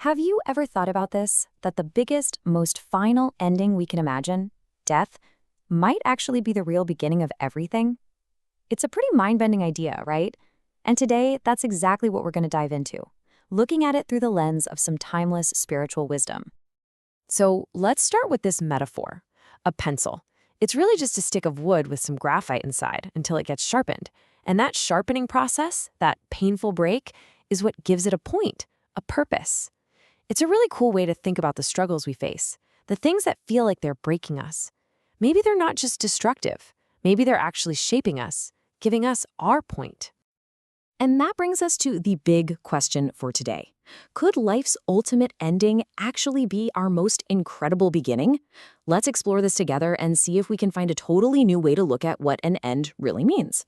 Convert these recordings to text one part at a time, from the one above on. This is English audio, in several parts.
Have you ever thought about this? That the biggest, most final ending we can imagine, death, might actually be the real beginning of everything? It's a pretty mind-bending idea, right? And today, that's exactly what we're going to dive into, looking at it through the lens of some timeless spiritual wisdom. So let's start with this metaphor, a pencil. It's really just a stick of wood with some graphite inside until it gets sharpened. And that sharpening process, that painful break, is what gives it a point, a purpose. It's a really cool way to think about the struggles we face, the things that feel like they're breaking us. Maybe they're not just destructive. Maybe they're actually shaping us, giving us our point. And that brings us to the big question for today. Could life's ultimate ending actually be our most incredible beginning? Let's explore this together and see if we can find a totally new way to look at what an end really means.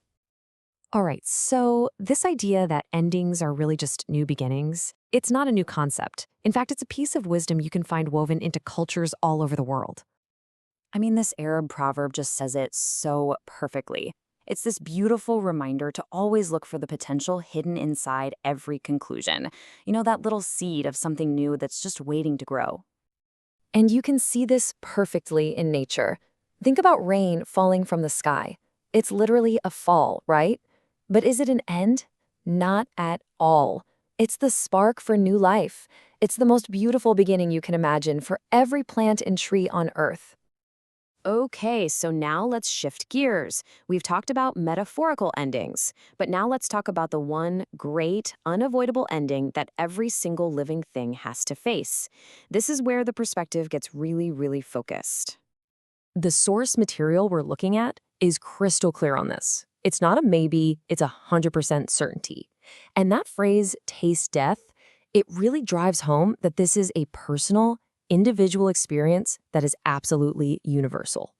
All right, so this idea that endings are really just new beginnings, it's not a new concept. In fact, it's a piece of wisdom you can find woven into cultures all over the world. I mean, this Arab proverb just says it so perfectly. It's this beautiful reminder to always look for the potential hidden inside every conclusion. You know, that little seed of something new that's just waiting to grow. And you can see this perfectly in nature. Think about rain falling from the sky. It's literally a fall, right? But is it an end? Not at all. It's the spark for new life. It's the most beautiful beginning you can imagine for every plant and tree on Earth. Okay, so now let's shift gears. We've talked about metaphorical endings, but now let's talk about the one great, unavoidable ending that every single living thing has to face. This is where the perspective gets really, really focused. The source material we're looking at is crystal clear on this. It's not a maybe, it's 100% certainty. And that phrase, taste death, it really drives home that this is a personal, individual experience that is absolutely universal.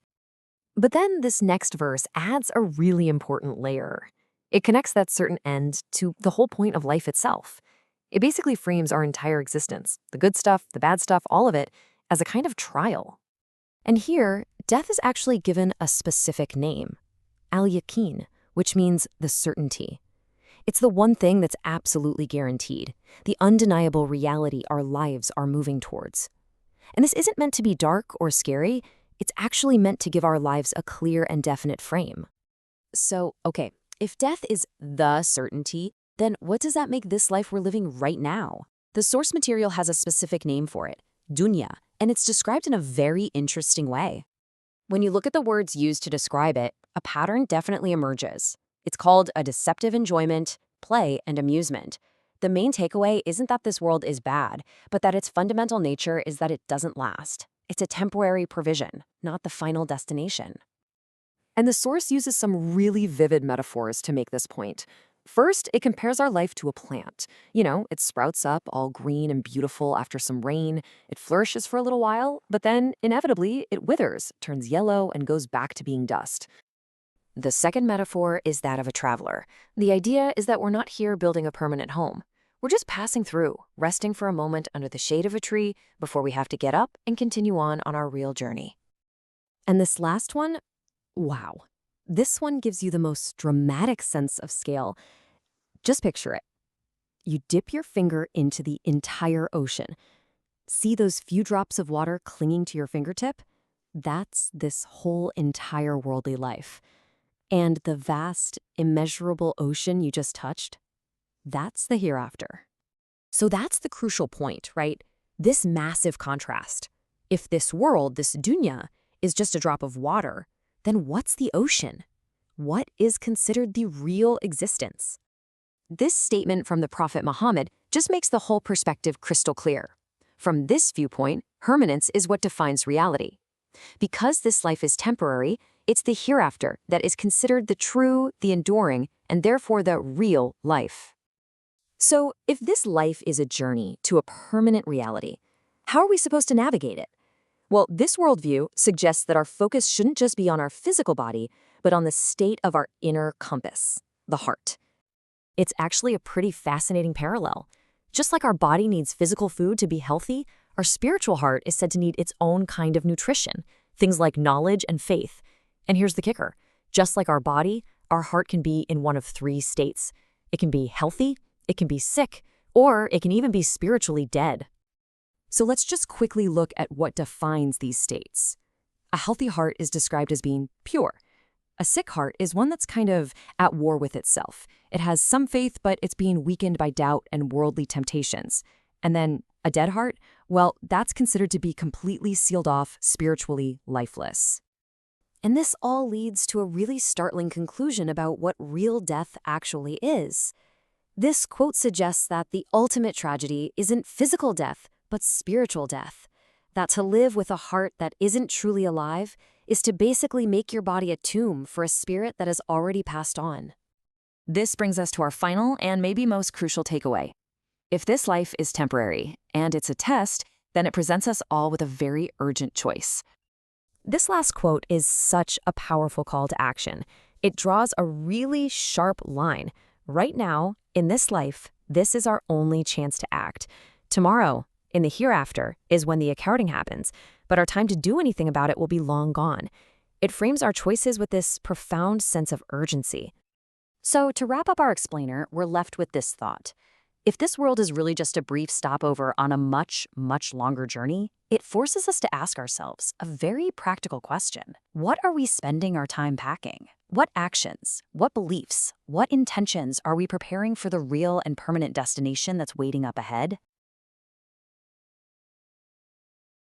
But then this next verse adds a really important layer. It connects that certain end to the whole point of life itself. It basically frames our entire existence, the good stuff, the bad stuff, all of it, as a kind of trial. And here, death is actually given a specific name, al-yaqeen, which means the certainty. It's the one thing that's absolutely guaranteed, the undeniable reality our lives are moving towards. And this isn't meant to be dark or scary, it's actually meant to give our lives a clear and definite frame. So, okay, if death is the certainty, then what does that make this life we're living right now? The source material has a specific name for it, dunya, and it's described in a very interesting way. When you look at the words used to describe it, a pattern definitely emerges. It's called a deceptive enjoyment, play, and amusement. The main takeaway isn't that this world is bad, but that its fundamental nature is that it doesn't last. It's a temporary provision, not the final destination. And the source uses some really vivid metaphors to make this point. First, it compares our life to a plant. You know, it sprouts up all green and beautiful after some rain. It flourishes for a little while, but then, inevitably, it withers, turns yellow, and goes back to being dust. The second metaphor is that of a traveler. The idea is that we're not here building a permanent home. We're just passing through, resting for a moment under the shade of a tree before we have to get up and continue on our real journey. And this last one, wow. This one gives you the most dramatic sense of scale. Just picture it. You dip your finger into the entire ocean. See those few drops of water clinging to your fingertip? That's this whole entire worldly life. And the vast, immeasurable ocean you just touched, that's the hereafter. So that's the crucial point, right? This massive contrast. If this world, this dunya, is just a drop of water, then what's the ocean? What is considered the real existence? This statement from the Prophet Muhammad just makes the whole perspective crystal clear. From this viewpoint, permanence is what defines reality. Because this life is temporary, it's the hereafter that is considered the true, the enduring, and therefore the real life. So, if this life is a journey to a permanent reality, how are we supposed to navigate it? Well, this worldview suggests that our focus shouldn't just be on our physical body, but on the state of our inner compass, the heart. It's actually a pretty fascinating parallel. Just like our body needs physical food to be healthy, our spiritual heart is said to need its own kind of nutrition, things like knowledge and faith. And here's the kicker. Just like our body, our heart can be in one of three states. It can be healthy, it can be sick, or it can even be spiritually dead. So let's just quickly look at what defines these states. A healthy heart is described as being pure. A sick heart is one that's kind of at war with itself. It has some faith, but it's being weakened by doubt and worldly temptations. And then a dead heart, well, that's considered to be completely sealed off, spiritually lifeless. And this all leads to a really startling conclusion about what real death actually is. This quote suggests that the ultimate tragedy isn't physical death, but spiritual death. That to live with a heart that isn't truly alive is to basically make your body a tomb for a spirit that has already passed on. This brings us to our final and maybe most crucial takeaway. If this life is temporary and it's a test, then it presents us all with a very urgent choice. This last quote is such a powerful call to action. It draws a really sharp line. Right now, in this life, this is our only chance to act. Tomorrow, in the hereafter, is when the accounting happens, but our time to do anything about it will be long gone. It frames our choices with this profound sense of urgency. So, to wrap up our explainer, we're left with this thought. If this world is really just a brief stopover on a much, much longer journey, it forces us to ask ourselves a very practical question. What are we spending our time packing? What actions, what beliefs, what intentions are we preparing for the real and permanent destination that's waiting up ahead?